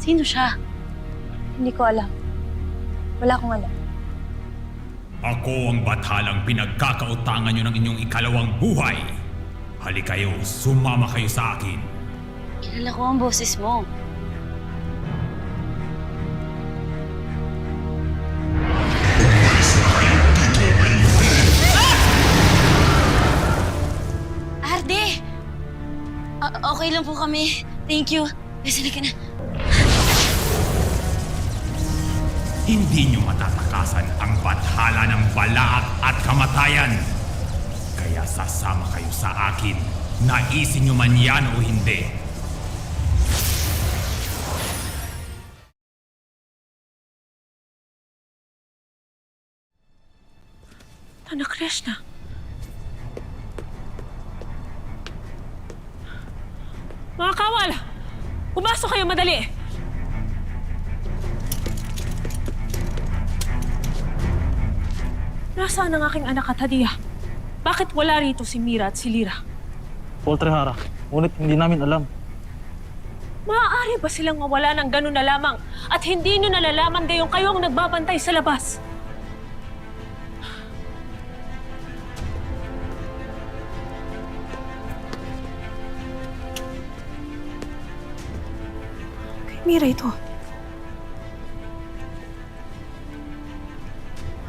Sino siya? Hindi ko alam. Wala akong alam. Ako ang bathalang pinagkakautangan nyo ng inyong ikalawang buhay. Halika kayo, sumama kayo sa akin. Kilala ko ang boses mo. Arde! Okay lang po kami. Thank you. Basta ka na. Hindi nyo matatakasan ang bathala ng balaak at kamatayan. Kaya sasama kayo sa akin, naisin nyo man yan o hindi. Anak Krishna. Mga kawal! Pumasok kayo madali! Nasaan ang aking anak at Hadia? Bakit wala rito si Mira at si Lira? Poltrehara, ngunit hindi namin alam. Maaari ba silang mawala ng ganun na lamang at hindi nyo nalalaman gayong kayo ang nagbabantay sa labas? Kay Mira ito.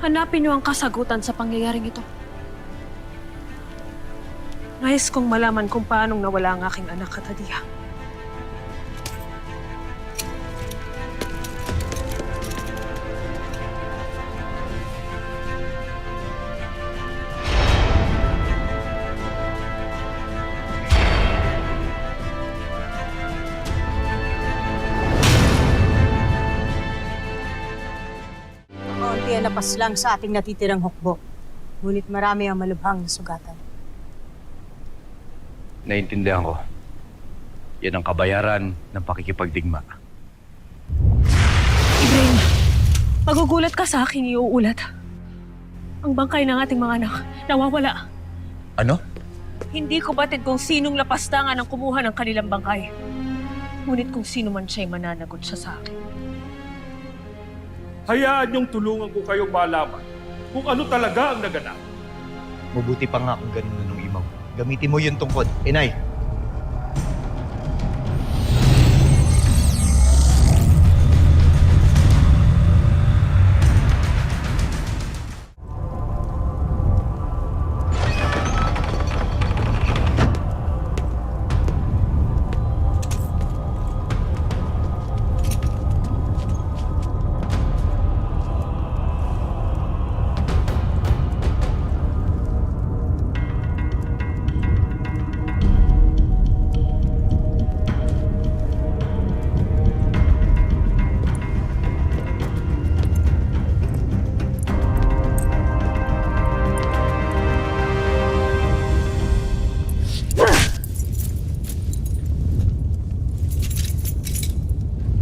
Hanapin niyo ang kasagutan sa pangyayaring ito. Nais kong malaman kung paanong nawala ang aking anak at Hadia. Kaunti ang lapas lang sa ating natitirang hukbo. Ngunit marami ang malubhang nasugatan. Naiintindihan ko. Yan ang kabayaran ng pakikipagdigma. Ibrahim, magugulat ka sa aking iuulat. Ang bangkay ng ating mga anak, nawawala. Ano? Hindi ko batid kung sinong lapastangan ang kumuha ng kanilang bangkay. Ngunit kung sino man siya'y mananagot siya sa akin. Hayaan niyong tulungan ko kayong malaman kung ano talaga ang naganap. Mabuti pa nga kung ganun na nung imaw. Gamitin mo yung tungkod. Inay!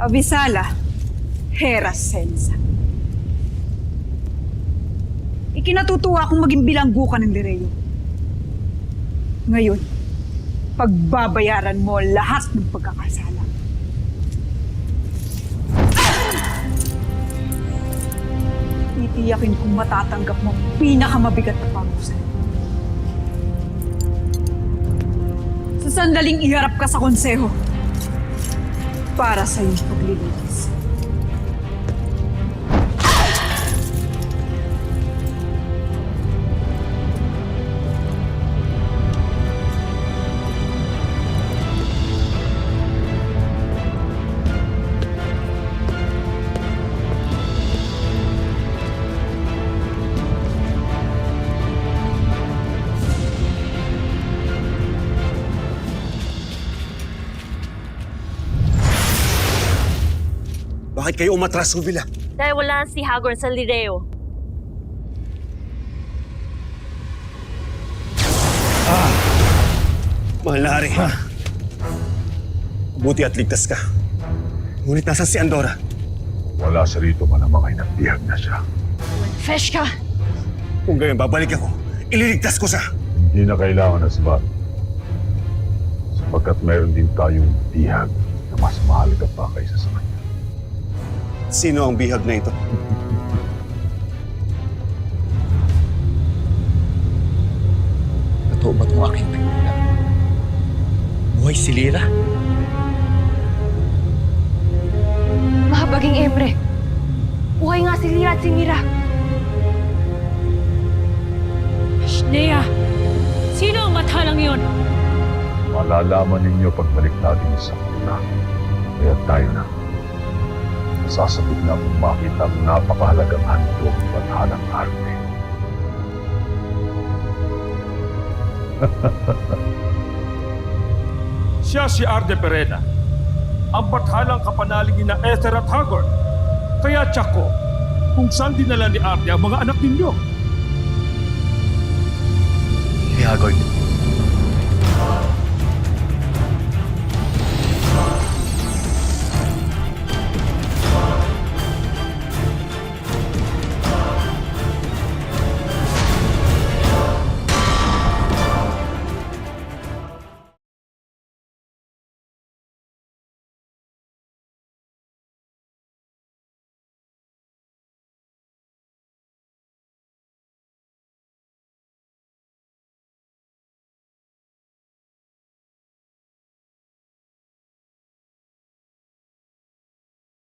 Abisala, Hera Sensa. Ikinatutuwa akong maging bilanggo ka ng Lireyo. Ngayon, pagbabayaran mo lahat ng pagkakasala. Titiyakin kong matatanggap mo ang pinakamabigat na pamusan. Sa sandaling iharap ka sa konseho, para sa iyong paglilinis. Bakit kayo umatras, Rubila? Dahil wala si Hagorn sa Lireo. Mahal na hari. Buti at ligtas ka. Ngunit nasa si Andorra. Wala siya rito, malamang ay nagtihag na siya. Fresh ka! Kung gayon babalik ako, ililigtas ko siya. Hindi na kailangan na sabat. Sapagkat mayroon din tayong tihag na mas mahalaga pa kaysa sa kanya. Sino ang bihag na ito? Totoo ba itong aking pinila? Buhay si Lira? Mahabaging Emre. Buhay nga si Lira at si Mira. Nea, sino ang mathalang yon? Malalaman ninyo pagbalik natin sa kuna. Kaya tayo na. Sasabog na kung makita ang napakahalagang handog ng Bathalang Arte. Siya si Arde Perena, ang bathalang kapanalingin na Ether at Hagor. Kaya tiyak ko, kung saan dinala ni Arde ang mga anak ninyo. Hey, Hagord.